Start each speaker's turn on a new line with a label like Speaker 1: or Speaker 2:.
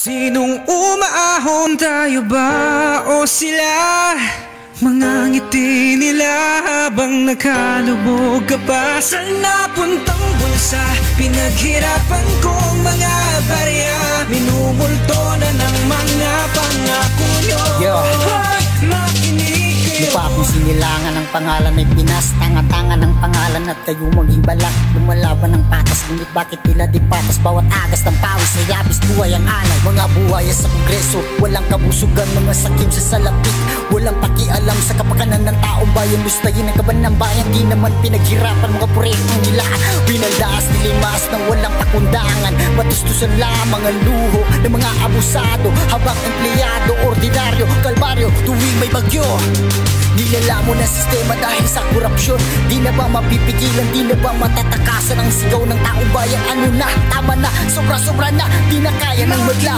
Speaker 1: Sinong umaahon, tayo ba o sila? Mga ngiti nila habang nakalubog ka pa sa napuntang bulsa. Pinaghirapan kong mga barya, minumulto na ng mga pangako nyo. Makinig kayo.
Speaker 2: Lupa kong sinilangan ng pangalan ay Pinas, tanga-tanga ng pangalan at kayo maging balak. Lumalaban ng patas, ngunit bakit tila di patas? Bawat agas ng pawis ay labis buhay ang alay. Mga buhay sa kongreso, walang kabusugan, mga sakim sa salapik. Walang pakialam sa kapakanan ng taong bayan. Lustayin ang kaban ng bayan, di naman pinaghirapan mga proyektong nila. Pinaldaas, nilimas ng walang pakundangan. Matustusan lamang ang luho ng mga abusado, habang empleyado, ordinaryo, kalbaryo, tuwing may bagyo. Nilalamon ang sistema dahil sa korupsyon. Di na ba mapipigilan, di na ba matatakasan ang sigaw ng taong bayan? Ano na, tama na, sobra-sobra na, di na kaya ng madla.